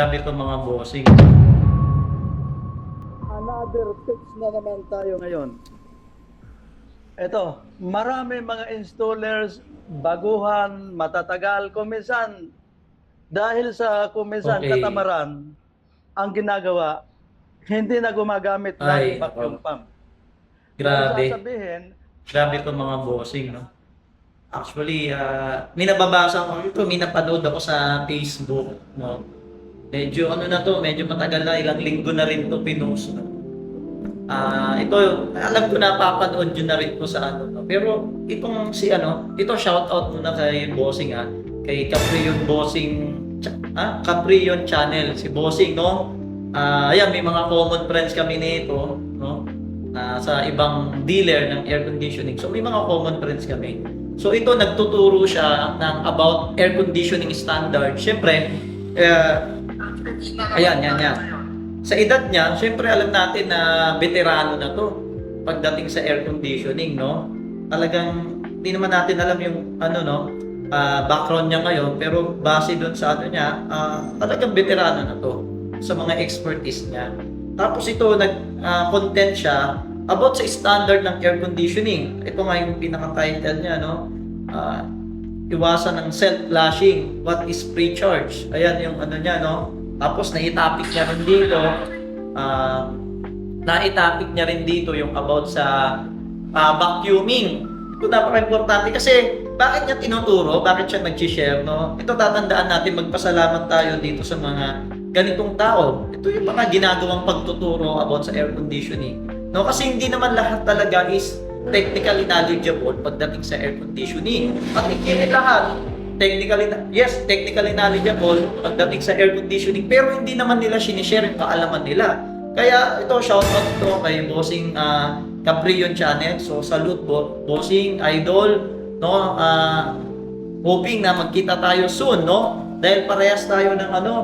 Sabi ko mga bossing. Another tips na naman tayo ngayon. Ito, marami mga installers, baguhan, matatagal, kuminsan, dahil sa kuminsan Okay. katamaran, ang ginagawa, hindi na gumagamit Ay, ng vacuum pump. Grabe. Ang sasabihin, Grabe to mga bossing, no? Actually, may nababasa ko ito, may napanood ako sa Facebook, no? Medyo ano na to, medyo matagal na, ilang linggo na rin to pinost, no? Ito, alam ko na papanood yun na rin to sa ano, no? Pero itong si ano, ito shoutout muna kay bossing, kay Caprion Bossing, Caprion Channel, si bossing, no? Ayan, may mga common friends kami nito, no? Sa ibang dealer ng air conditioning. So may mga common friends kami. So ito nagtuturo siya ng about air conditioning standard. Syempre, ayan. Sa edad niya, syempre alam natin na veterano na to pagdating sa air conditioning, no? Talagang hindi naman natin alam yung ano, no, background niya ngayon, pero base doon sa ano niya, talagang veterano na to sa mga expertise niya. Tapos ito, nag-content siya about sa standard ng air conditioning. Ito nga yung pinaka-title niya, no? Iwasan ng self-flushing. What is pre-charge? Ayan yung ano niya, no? Tapos naitapik niya rin dito. Naitapik niya rin dito yung about sa vacuuming. Ito napaka-importante kasi bakit niya tinuturo? Bakit siya nag-share, no? Ito tatandaan natin, magpasalamat tayo dito sa mga ganitong tao. Ito yung mga ginagawang pagtuturo about sa air conditioning. No, kasi hindi naman lahat talaga is technically knowledgeable pagdating sa air conditioning. At hindi lahat technically knowledgeable pagdating sa air conditioning, pero hindi naman nila sinishare yung kaalaman nila. Kaya ito, shoutout to kay Bossing Caprion Channel. So salute Bossing, idol, no? Hoping na magkita tayo soon, no? Dahil parehas tayo ng ano,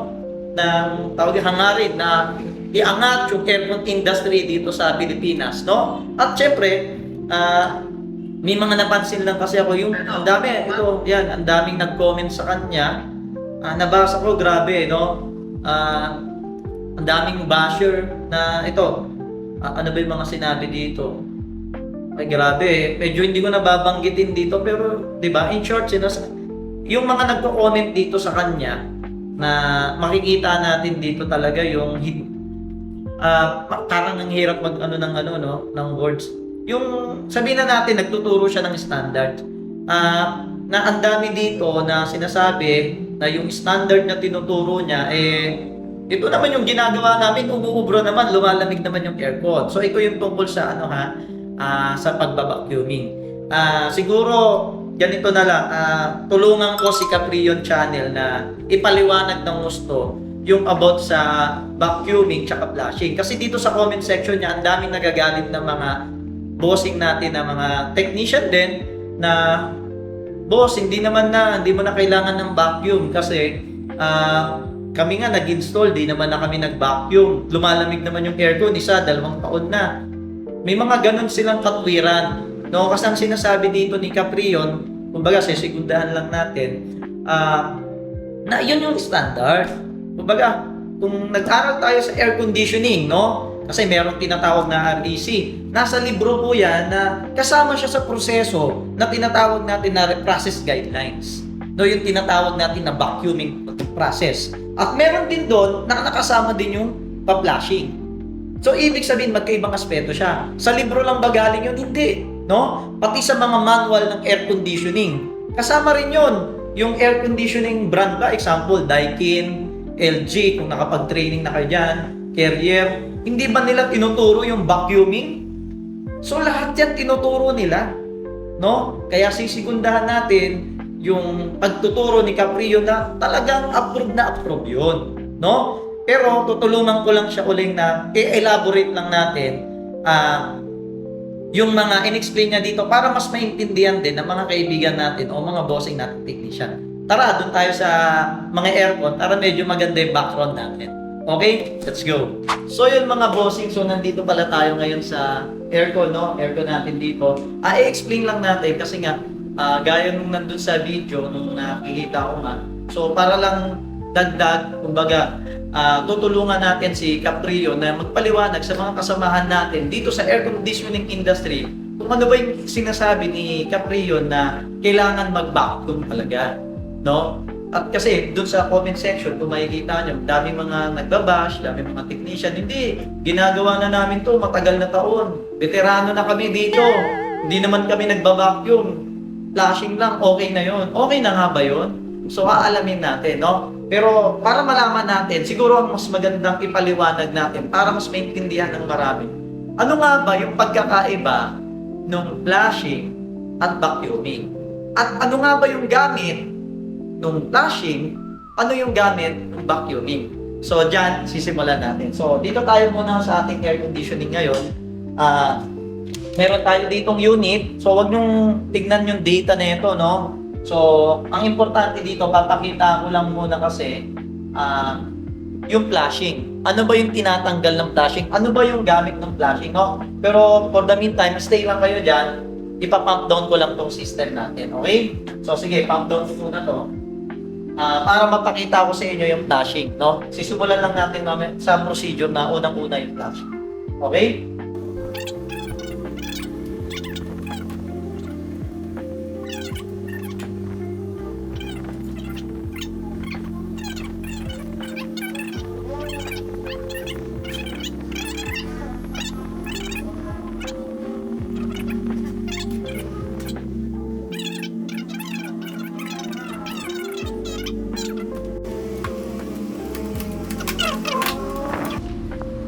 ng tawag hangarin na iangat yung aircon industry dito sa Pilipinas, no? At syempre, may mga napansin lang kasi ako yung ang dami, ito, yan, ang daming nag-comment sa kanya. Nabasa ko, grabe, no? Ang daming basher na ito. Ano ba yung mga sinabi dito? Ay, grabe, medyo hindi ko nababanggitin dito, pero, di ba, in short, yung mga nagko-comment dito sa kanya, na makikita natin dito talaga yung parang ang hirap mag ng words. Yung sabihin na natin nagtuturo siya ng standard. Na ang dami dito na sinasabi na yung standard na tinuturo niya ito naman yung ginagawa namin, umuubro naman, lumalamig naman yung aircon. So ito yung tungkol sa sa pagbabacuuming. Siguro ganito na lang, tulungan ko si Caprion Channel na ipaliwanag ng gusto yung about sa vacuuming tsaka flushing. Kasi dito sa comment section niya, ang daming nagagalit ng mga bossing natin na mga technician din na boss, hindi mo na kailangan ng vacuum kasi kami nga nag-install, di naman na kami nag-vacuum. Lumalamig naman yung aircon, 2 taon na. May mga ganun silang katwiran. No, kasi ang sinasabi dito ni Caprion, kumbaga sisigundahan lang natin, na yun yung standard. Kumbaga, kung nag-aral tayo sa air conditioning, no? Kasi merong tinatawag na REC. Nasa libro po yan na kasama siya sa proseso na tinatawag natin na process guidelines. No, yung tinatawag natin na vacuuming process. At meron din doon na nakasama din yung pa-flushing. So, ibig sabihin, magkaibang aspeto siya. Sa libro lang ba galing yun? Hindi. No? Pati sa mga manual ng air conditioning. Kasama rin yun. Yung air conditioning brand ba, example, Daikin, LG, kung nakapag-training na kayo dyan, Carrier, hindi ba nila tinuturo yung vacuuming? So lahat yan tinuturo nila. No? Kaya sisigundahan natin yung pagtuturo ni Caprion na talagang approve yun. No? Pero tutulungan ko lang siya uling na i-elaborate lang natin yung mga in-explain niya dito para mas maintindihan din ng mga kaibigan natin o mga bossing natin technician. Tara, doon tayo sa mga aircon para medyo maganda yung background natin. Okay? Let's go. So yun mga bossing, so nandito pala tayo ngayon sa aircon, no? Aircon natin dito. I-explain lang natin kasi nga, gaya nung nandun sa video, nung nakikita ko nga. So para lang dagdag, kumbaga, tutulungan natin si Caprio na magpaliwanag sa mga kasamahan natin dito sa air conditioning industry kung ano ba yung sinasabi ni Caprio na kailangan mag-vacuum talaga, no? At kasi doon sa comment section, kung makikita nyo, dami mga nagbabash, dami mga technician, hindi, ginagawa na namin to matagal na taon. Veterano na kami dito. Hindi naman kami nagba-vacuum. Flashing lang, okay na yon. Okay na nga ba yon? So, aalamin natin, no? Pero para malaman natin, siguro ang mas magandang ipaliwanag natin para mas maintindihan ng marami. Ano nga ba yung pagkakaiba ng flashing at vacuuming? At ano nga ba yung gamit nung flashing, ano yung gamit ng vacuuming? So, dyan, sisimulan natin. So, dito tayo muna sa ating air conditioning ngayon. Meron tayo ditong unit. So, wag nyong tignan yung data na ito, no? So, ang importante dito, papakita ko lang muna kasi yung flashing. Ano ba yung tinatanggal ng flashing? Ano ba yung gamit ng flashing, no? Pero, for the meantime, stay lang kayo dyan. Ipa-pump down ko lang tong system natin, okay? So, sige, pump down ko muna to. Para mapakita ko sa inyo yung flashing, no? Sisimulan lang natin sa procedure na unang-una yung flashing. Okay?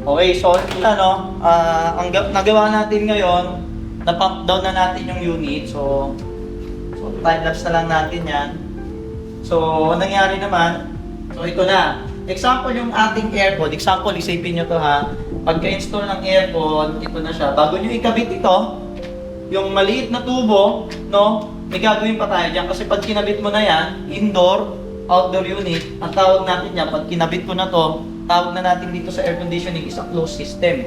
Okay, so ang nagawa natin ngayon, na-pump down na natin yung unit. So time-lapse na lang natin yan. So, ang nangyari naman, so ito na. Example yung ating aircon. Example, isipin nyo to ha. Pagka-install ng aircon, ito na siya. Bago nyo ikabit ito, yung maliit na tubo, no, may gagawin pa tayo dyan. Kasi pag kinabit mo na yan, indoor, outdoor unit, ang tawag natin yan, pag kinabit ko na to, tawag na natin dito sa air conditioning is a closed system.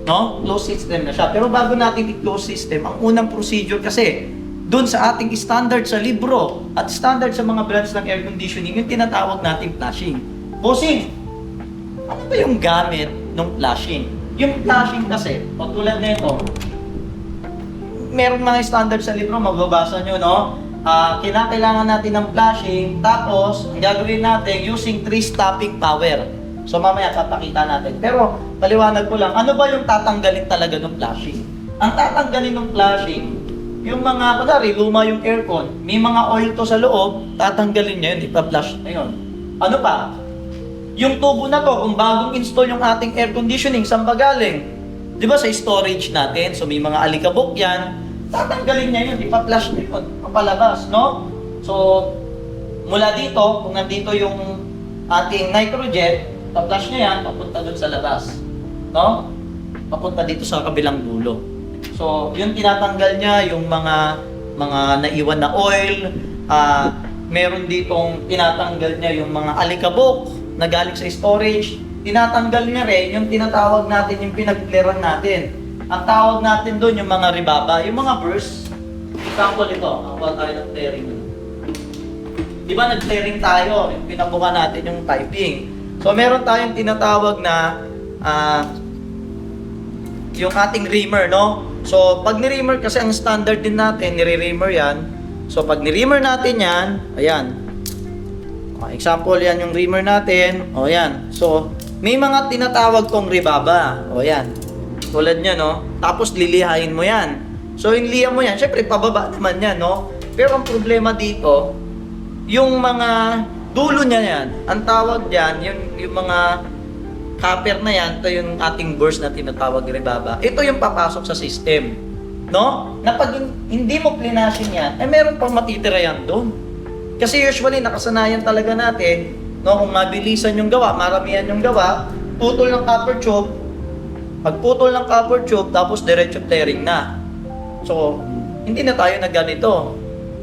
No? Closed system na siya. Pero bago natin i-close system, ang unang procedure kasi, doon sa ating standard sa libro at standard sa mga brands ng air conditioning, yung tinatawag nating flashing. Bossing, ano ba yung gamit ng flashing? Yung flashing kasi, tulad na ito, merong mga standard sa libro, magbabasa nyo, no? Kinakailangan natin ng flashing, tapos, ang gagawin natin, using 3 stopping power. So, mamaya papakita natin. Pero, paliwanag ko lang, ano ba yung tatanggalin talaga ng flashing? Ang tatanggalin ng flashing, yung mga, kunwari, luma yung aircon, may mga oil to sa loob, tatanggalin niya yun, ipa-flush na yun. Ano pa? Yung tubo na to, kung bagong install yung ating air conditioning, saan ba galing? Di ba sa storage natin, so may mga alikabok yan, tatanggalin niya yun, ipa-flush na yun, papalabas, no? So, mula dito, kung nandito yung ating nitrogen, pa-flush niya yan, papunta dun sa labas, no? Papunta dito sa kabilang dulo. So, yung tinatanggal niya, yung mga naiwan na oil, meron ditong tinatanggal niya yung mga alikabok na galing sa storage, tinatanggal niya rin yung tinatawag natin, yung pinag-clearan natin. Ang tawag natin doon yung mga ribaba, yung mga burst. Example ito, ako tayo ng clearing. Di ba nag-clearing tayo, yung pinabuka natin yung piping. So meron tayong tinatawag na yung ating reamer, no? So pag ni-reamer, kasi ang standard din natin, nire-reamer yan. So pag ni-reamer natin yan, ayan. Example yan yung reamer natin. O yan. So may mga tinatawag kong ribaba. O yan. Tulad niya, no? Tapos lilihain mo yan. So yung liha mo yan, syempre pababa naman yan, no? Pero ang problema dito, yung mga dulo niya yan, ang tawag dyan, yung mga copper na yan, ito yung ating burst na tinatawag ribaba. Ito yung papasok sa system. No? Na pag hindi mo plinasin yan, meron pang matitira yan doon. Kasi usually, nakasanayan talaga natin, no? Kung mabilisan yung gawa, maramihan yung gawa, putol ng copper tube, pagputol ng copper tube, tapos diretso flaring na. So, hindi na tayo na ganito.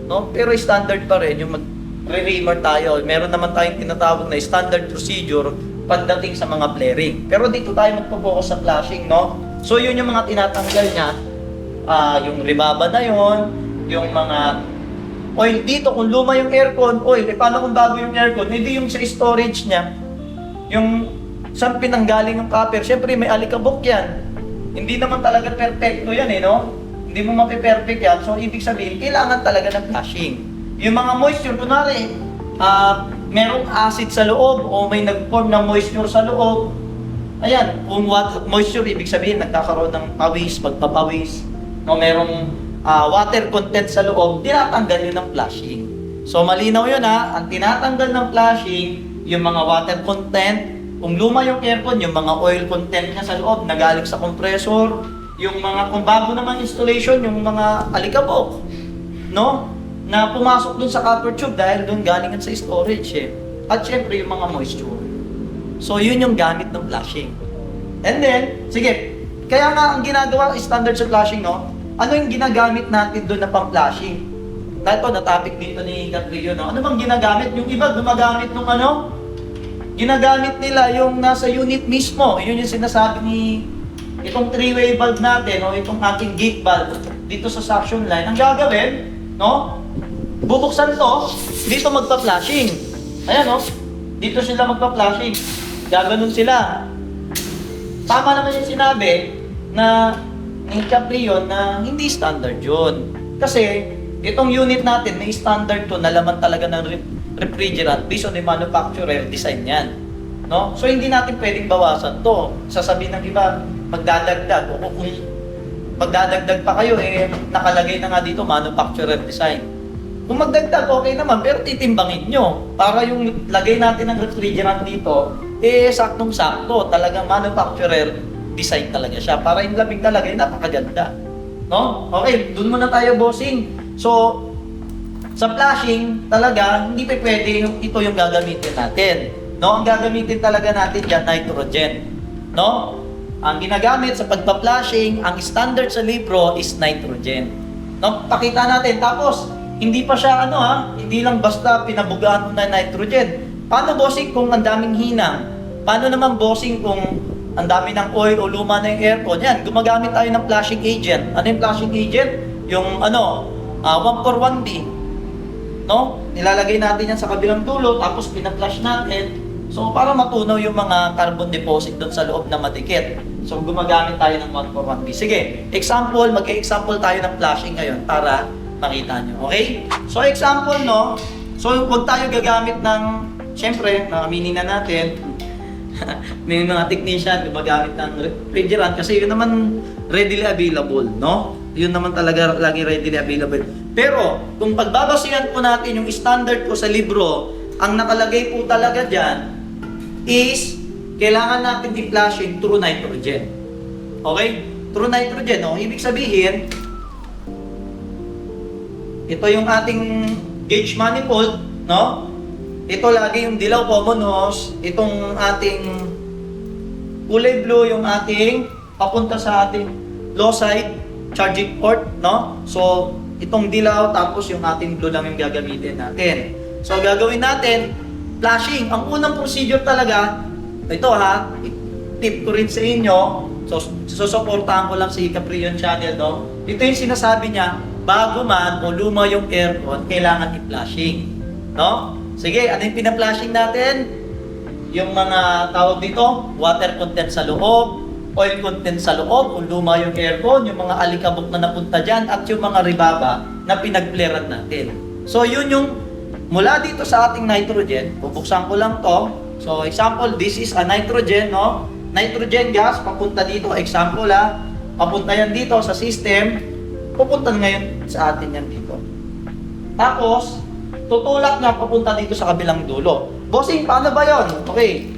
No? Pero standard pa rin yung mag-reamer tayo. Meron naman tayong tinatawag na standard procedure pagdating sa mga flaring. Pero dito tayo magpo-focus sa flashing, no? So, yun yung mga tinatanggal niya. Yung ribaba na yun, yung mga oil dito, kung luma yung aircon, oil, paano kung bago yung aircon? Hindi yung sa storage niya. yung saan pinanggaling yung copper, syempre may alikabok yan. Hindi naman talaga perfecto yan eh, no? Hindi mo mapiperfect yan. So, ibig sabihin, kailangan talaga ng flashing. Yung mga moisture, kunwari, merong acid sa loob o may nag-form ng moisture sa loob. Ayan, kung moisture, ibig sabihin, nagkakaroon ng pawis, pagpapawis. No, merong water content sa loob, tinatanggal yun ng flashing. So, malinaw yun ha. Ang tinatanggal ng flashing, yung mga water content. Kung luma yung aircon, yung mga oil content niya sa loob, nagaling sa compressor, yung mga, kung bago naman installation, yung mga alikabok, no? Na pumasok dun sa copper tube dahil dun galing sa storage eh. At syempre, yung mga moisture. So, yun yung gamit ng flashing. And then, sige, kaya nga ang ginagawa, standard sa flashing, no? Ano yung ginagamit natin dun na pang-flashing? Na ito, na-topic dito ni Catrillo, no? Ano bang ginagamit? Yung iba, gumagamit ng ano? Ginagamit nila yung nasa unit mismo. Yun yung sinasabi ni itong three-way valve natin, o itong ating gate valve dito sa suction line. Ang gagawin, no? Bubuksan to, dito magpa-flashing. Ayan, no? Dito sila magpa-flashing. Gaganon sila. Tama naman yung sinabi na ni Caprion na hindi standard yun. Kasi itong unit natin, may standard to na laman talaga ng refrigerant based on the manufacturer design yan. No? So hindi natin pwedeng bawasan to. Sasabihin ng iba, magdadagdag. O kung magdadagdag pa kayo, nakalagay na nga dito, manufacturer design. Kung magdagdag, okay naman, pero titimbangin nyo. Para yung lagay natin ng refrigerant dito, saktong-sakto. Talagang manufacturer design talaga siya. Para yung lamig talaga, napakaganda. No? Okay, dun muna tayo, bossing. So, sa flashing, talaga, hindi pa pwede ito yung gagamitin natin. No? Ang gagamitin talaga natin dyan, nitrogen. No? Ang ginagamit sa pagpa-flashing, ang standard sa libro is nitrogen. No? Pakita natin. Tapos, hindi pa siya hindi lang basta pinabugaan mo na nitrogen. Paano, bossing, kung ang daming hinang? Paano naman, bossing, kung ang dami ng oil o luma na yung aircon? Yan, gumagamit tayo ng flashing agent. Ano yung flashing agent? Yung 141B. No? Nilalagay natin yan sa kabilang dulo, tapos pina-flash natin. So, para matunaw yung mga carbon deposit doon sa loob na madikit. So, gumagamit tayo ng 141B. Sige, example, mag-example tayo ng flashing ngayon para makita nyo. Okay? So, example, no? So, huwag tayo gagamit ng, syempre, aminin na natin, may mga technician gumagamit ng refrigerant kasi yun naman readily available, no? Yun naman talaga lagi readily available. Pero, kung pagbabasihan po natin yung standard ko sa libro, ang nakalagay po talaga dyan is kailangan natin i-flashing through nitrogen. Okay? Through nitrogen, no? Ibig sabihin, ito yung ating gauge manifold, no? Ito lagi yung dilaw common hose, itong ating kulay blue yung ating papunta sa ating low side charging port, no? So, itong dilaw tapos yung ating blue lang yung gagamitin natin. So, gagawin natin flashing. Ang unang procedure talaga, ito tip ko rin sa inyo. So, susuportahan ko lang si Caprion Channel, no? Ito yung sinasabi niya, bago man o luma yung aircon, kailangan i-flashing, no? Sige, ano yung pina-flashing natin? Yung mga tawag dito, water content sa loob, oil content sa loob, kung luma yung aircon, yung mga alikabok na napunta dyan, at yung mga ribaba na pinagpleran natin. So, yun yung mula dito sa ating nitrogen, bubuksan ko lang to. So, example, this is a nitrogen, no? Nitrogen gas, papunta dito, example papunta yan dito sa system, pupunta ngayon sa atin yan dito. Tapos, tutulak nga papunta dito sa kabilang dulo. Bossing, paano ba yon? Okay.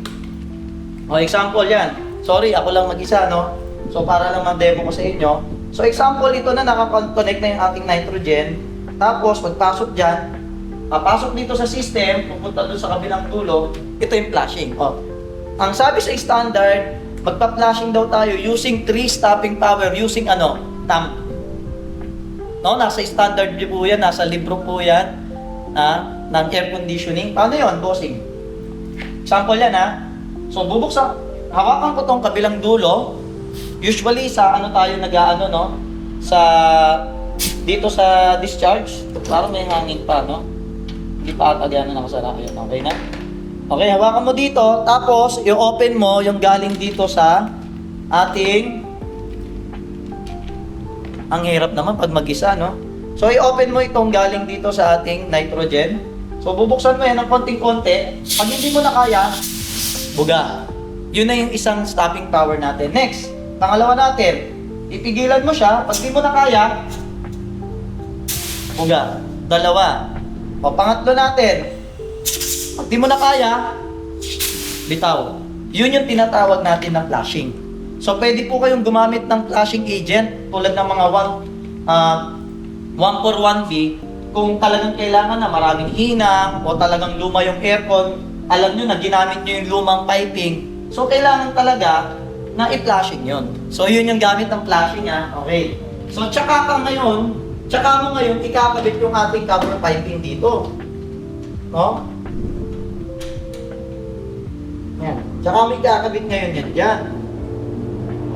O, example yan. Sorry, ako lang mag-isa, no? So, para lang ma-demo ko sa inyo. So, example, ito na nakakonect na yung ating nitrogen. Tapos, pagpasok dyan, papasok dito sa system, pupunta doon sa kabilang dulo, ito yung flashing. O, ang sabi sa standard, magpa-flashing daw tayo using 3 stopping power, using tamp. No, nasa standard po yan, nasa libro po yan. Ng air conditioning. Paano yun, bossing? Example yan, So, bubuksan. Hawakan ko tong kabilang dulo. Usually, sa tayo no? Dito sa discharge. Parang may hangin pa, no? Hindi pa ata gano'n nakasara. Ayun, okay na? Okay, hawakan mo dito, tapos i-open mo yung galing dito sa ating... Ang hirap naman pag mag-isa, no? So, i-open mo itong galing dito sa ating nitrogen. So, bubuksan mo yan ng konting-konti. Pag hindi mo na kaya, buga. Yun na yung isang stopping power natin. Next, pangalawa natin, ipigilan mo siya. Pag di mo na kaya, buga. Dalawa. O, pangatlo natin, pag di mo na kaya, bitaw. Yun yung tinatawag natin ng flashing. So, pwede po kayong gumamit ng flashing agent tulad ng mga 141B kung talagang kailangan na maraming hinang o talagang luma yung aircon. Alam nyo na ginamit nyo yung lumang piping. So, kailangan talaga na i-flashing yun. So, yun yung gamit ng flashing, ha? Okay. So, tsaka mo ngayon ikakabit yung ating copper piping dito. No? Yan. Tsaka mo ikakabit ngayon yan dyan.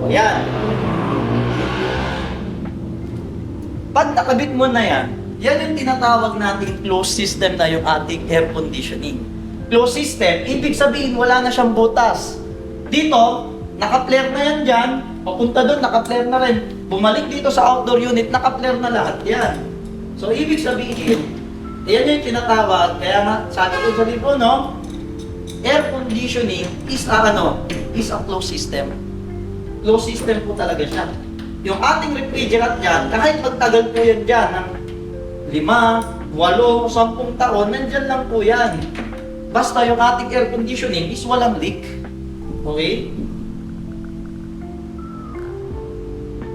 O yan. Pag nakabit mo na yan, yan yung tinatawag nating closed system na yung ating air conditioning. Closed system, ibig sabihin wala na siyang butas. Dito, naka-flare na yan dyan. Papunta doon, naka-flare na rin. Bumalik dito sa outdoor unit, naka-flare na lahat yan. So, ibig sabihin, yan yung tinatawag. Kaya nga, sabi ko sa libro, no? Air conditioning is a closed system. Closed system po talaga siya. Yung ating refrigerant dyan, kahit magtagal po yan dyan, ng 5, 8, 10 taon, nandyan lang po yan. Basta yung ating air conditioning is walang leak. Okay?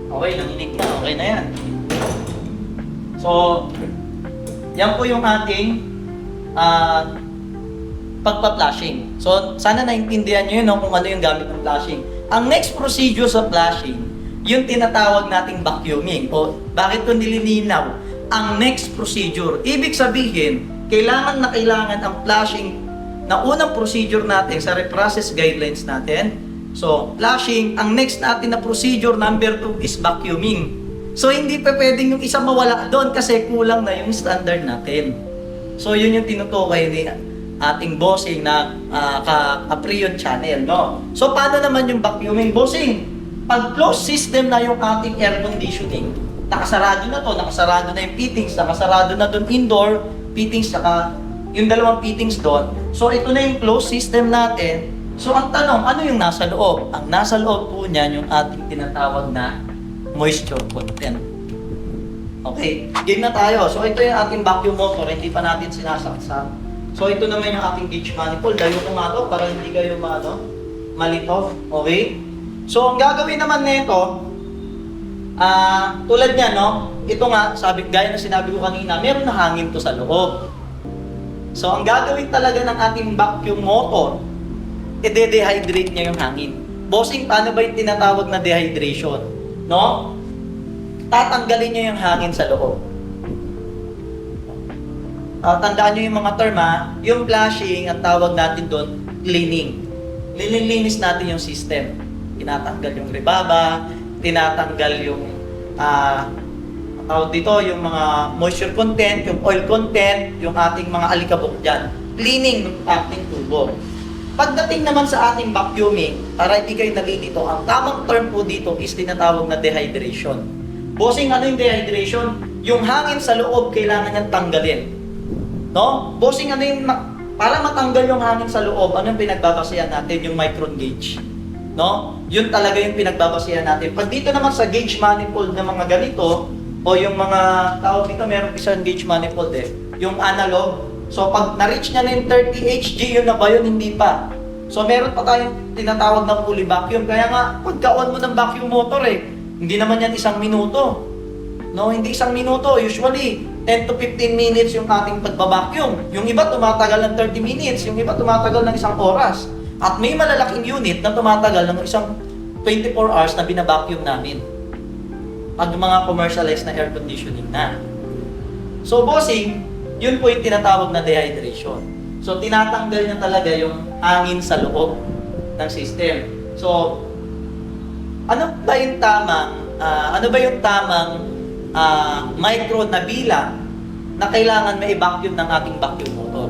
Okay, nanginig na. Okay na yan. So, yan po yung ating pagpa-flashing. So, sana naintindihan nyo yun kung ano yung gamit ng flashing. Ang next procedure sa flashing, yung tinatawag nating vacuuming. O, bakit ko nililinaw? Ang next procedure, ibig sabihin, kailangan ang flashing na unang procedure natin sa reprocess guidelines natin. So, flashing, ang next natin na procedure number 2 is vacuuming. So, hindi pa pwedeng yung isa mawala doon kasi kulang na yung standard natin. So, yun yung tinutukoy ni ating bossing na ka-Aprion channel, no? So, paano naman yung vacuuming? Bossing, pag closed system na yung ating air conditioning, nakasarado na to, nakasarado na yung fittings, nakasarado na doon indoor fittings, saka yung dalawang fittings doon. So, ito na yung closed system natin. So, ang tanong, ano yung nasa loob? Ang nasa loob po niyan yung ating tinatawag na moisture content. Okay, game na tayo. So, ito yung ating vacuum motor, hindi pa natin sinasaksak. So, ito naman yung ating gauge manifold. Dayo ko nga to para hindi kayo malito. Okay? So, ang gagawin naman nito, tulad niya, no? Ito nga, gaya na sinabi ko kanina, meron na hangin to sa loob. So, ang gagawin talaga ng ating vacuum motor, i-dehydrate niya yung hangin. Bossing, paano ba yung tinatawag na dehydration? No? Tatanggalin niya yung hangin sa loob. Tandaan nyo yung mga term, yung flashing, ang tawag natin doon, cleaning. Nililinis natin yung system. Tinatanggal yung rebaba, tinatanggal yung tawag dito, yung mga moisture content, yung oil content, yung ating mga alikabok dyan. Cleaning ng ating tubo. Pagdating naman sa ating vacuuming, para hindi kayo nalilito, ang tamang term po dito is tinatawag na dehydration. Bossing, ano yung dehydration? Yung hangin sa loob, kailangan niyang tanggalin. No? Bossing, ano yung, para matanggal yung hangin sa loob, ano yung pinagbabasihan natin? Yung micron gauge. No? Yun talaga yung pinagbabasihan natin. Pag dito naman sa gauge manifold na mga ganito, o yung mga tawag dito, meron isang gauge manifold yung analog. So pag na-reach niya na yung 30 Hg, yun na ba yun? Hindi pa. So meron pa tayong tinatawag na fully vacuum. Kaya nga, pagka-on mo ng vacuum motor hindi naman yan 1 minuto. No, hindi 1 minuto. Usually, 10 to 15 minutes yung ating pagbabacuum. Yung iba tumatagal ng 30 minutes, yung iba tumatagal ng 1 oras. At may malalaking unit na tumatagal ng 24 hours na binabacuum namin. Pag mga commercialized na air conditioning na. So, bossing, yun po yung tinatawag na dehydration. So, tinatanggal niya talaga yung hangin sa loob ng system. So, ano ba yung tamang micro na bilang na kailangan ma-vacuum ng ating vacuum motor?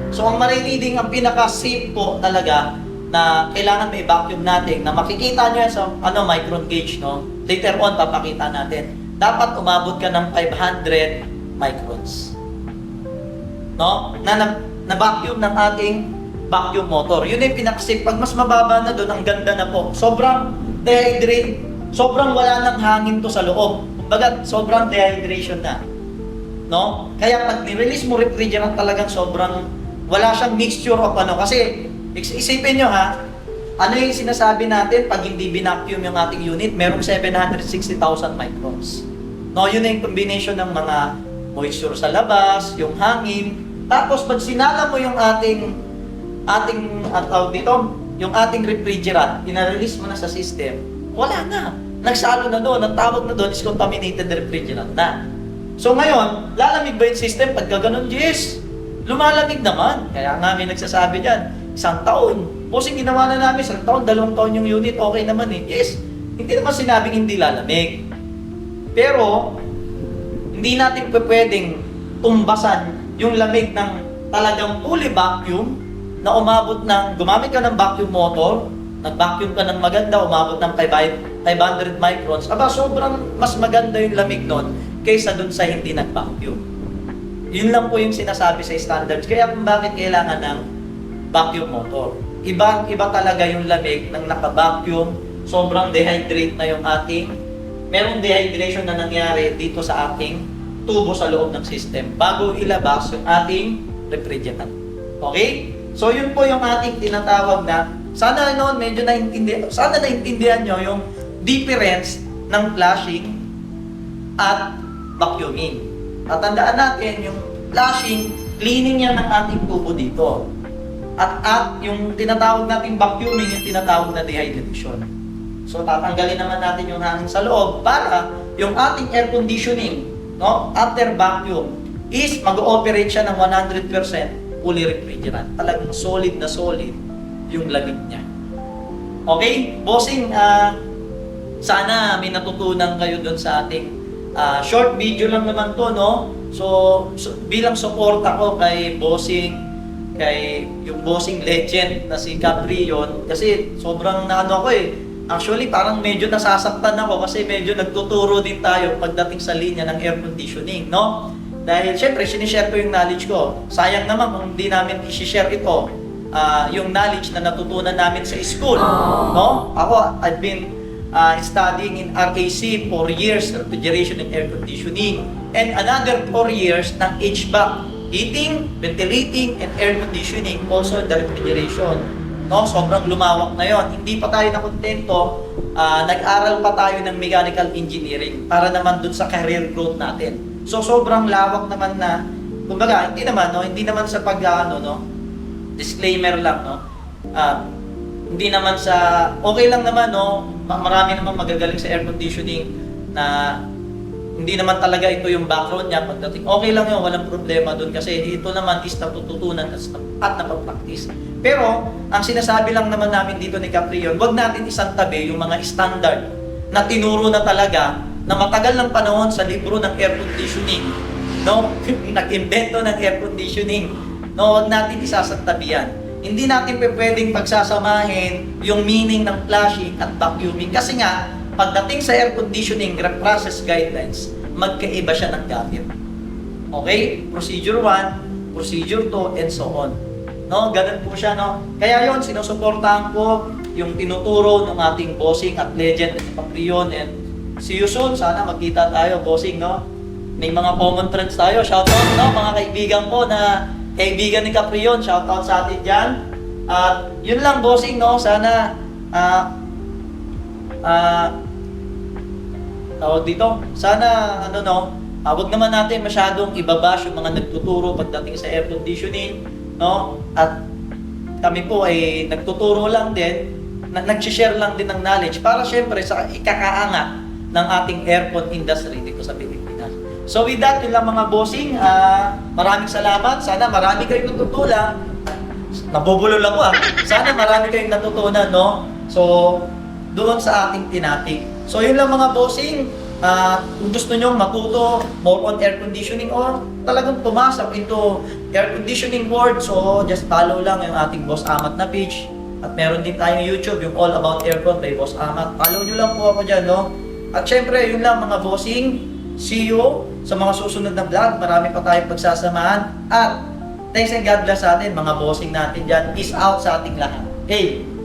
So ang marireading, ang pinaka-safe po talaga na kailangan may vacuum natin, na makikita nyo yan sa micron gauge, no? Later on, papakita natin. Dapat umabot ka ng 500 microns. No? Na vacuum ng ating vacuum motor. Yun yung pinaka-safe. Pag mas mababa na doon, ang ganda na po. Sobrang dehydrate, sobrang wala ng hangin to sa loob. Kumbaga, sobrang dehydration na. No? Kaya pag ni-release mo refrigerant, talagang sobrang wala siyang mixture of kasi isipin nyo ano yung sinasabi natin pag hindi binacuum yung ating unit, merong 760,000 microns. No, yun na yung combination ng mga moisture sa labas, yung hangin. Tapos pag sinala mo yung ating yung ating refrigerant, ina-release mo na sa system, wala na. Nagsalo na doon, ang tawag na doon is contaminated refrigerant na. So ngayon, lalamig ba yung system? Pag gano'n, yes, lumalamig naman. Kaya nga may nagsasabi dyan, 1 taon. Bossing, ginawa na namin 1 taon, 2 taon yung unit, okay naman eh. Yes, hindi naman sinabing hindi lalamig. Pero, hindi natin pwedeng tumbasan yung lamig ng talagang fully vacuum na umabot ng, gumamit ka ng vacuum motor, nag-vacuum ka ng maganda, umabot ng 500 microns, sobrang mas maganda yung lamig nun kaysa dun sa hindi nag-vacuum. Yun lang po yung sinasabi sa standards. Kaya kung bakit kailangan ng vacuum motor. Iba talaga yung lamig ng naka-vacuum, sobrang dehydrate na yung merong dehydration na nangyari dito sa ating tubo sa loob ng system bago ilabas yung ating refrigerant. Okay? So yun po yung ating tinatawag na, sana medyo naintindihan nyo yung difference ng flushing at vacuuming. Tatandaan natin yung flushing, cleaning yan ng ating tubo dito. At yung tinatawag nating vacuuming, yung tinatawag na dehydration. So tatanggalin naman natin yung hangin sa loob para yung ating air conditioning, no, after vacuum is mag-ooperate siya ng 100% fully refrigerant. Talagang solid na solid yung lamig niya. Okay? Bossing, sana may natutunan kayo doon sa ating short video lang naman to, no? So bilang support ako kay Bossing, kay yung Bossing legend na si Caprion, kasi sobrang ako actually parang medyo nasasaktan ako kasi medyo nagtuturo din tayo pagdating sa linya ng air conditioning, no? Dahil syempre sinishare ko yung knowledge ko. Sayang naman kung hindi namin i-share ito, yung knowledge na natutunan namin sa school, no? Ako, I've been studying in RAC 4 years, refrigeration and air conditioning, and another 4 years ng HVAC, heating, ventilating, and air conditioning, also the refrigeration. No, sobrang lumawak na yon. Hindi pa tayo nakontento, nag-aral pa tayo ng mechanical engineering para naman dun sa career growth natin. So sobrang lawak naman na, kumbaga, hindi naman sa disclaimer lang, no. Hindi naman sa, okay lang naman, no, marami namang magagaling sa air conditioning na hindi naman talaga ito yung background niya pagdating. Okay lang yun, walang problema doon kasi ito naman is natututunan at napag-practice. Pero, ang sinasabi lang naman namin dito ni Caprion, wag natin isantabi yung mga standard na tinuro na talaga na matagal ng panahon sa libro ng air conditioning. No? Nag-invento ng air conditioning. No, wag natin isasantabi yan. Hindi natin pwedeng pagsasamahin yung meaning ng flushing at vacuuming kasi nga, pagdating sa air conditioning process guidelines, magkaiba siya ng gamit. Okay? Procedure 1, procedure 2, and so on. No, ganun po siya, no? Kaya yon, sinusuportahan ko yung tinuturo ng ating Bossing at legend at Caprion, and see you soon. Sana magkita tayo, Bossing, no? May mga common friends tayo. Shoutout, no? Mga kaibigan ko na kaibigan ni Caprion, shoutout sa atin dyan. At yun lang, Bossing, no? Sana tawag dito, sana wag naman natin masyadong ibabash yung mga nagtuturo pagdating sa air conditioning, no? At kami po ay nagtuturo lang din, nag-share lang din ng knowledge para syempre sa ikakaangat ng ating aircon industry dito sa Pilipinas. So with that, yun lang mga Bossing, maraming salamat. Sana marami kayong natutunan. Nabubulol ako Sana marami kayong natutunan, no? So, doon sa ating tinatik. So yun lang mga Bossing, Kung gusto nyo matuto more on air conditioning or talagang pumasok into air conditioning world, so just follow lang yung ating Boss Amat na page. At meron din tayong YouTube, yung All About Aircon by Boss Amat. Follow nyo lang po ako dyan, no? At syempre, yun lang mga bossing. See you sa mga susunod na vlog. Marami pa tayong pagsasamahan. At thanks and God bless sa atin, mga bossing natin dyan. Peace out sa ating lahat. Hey!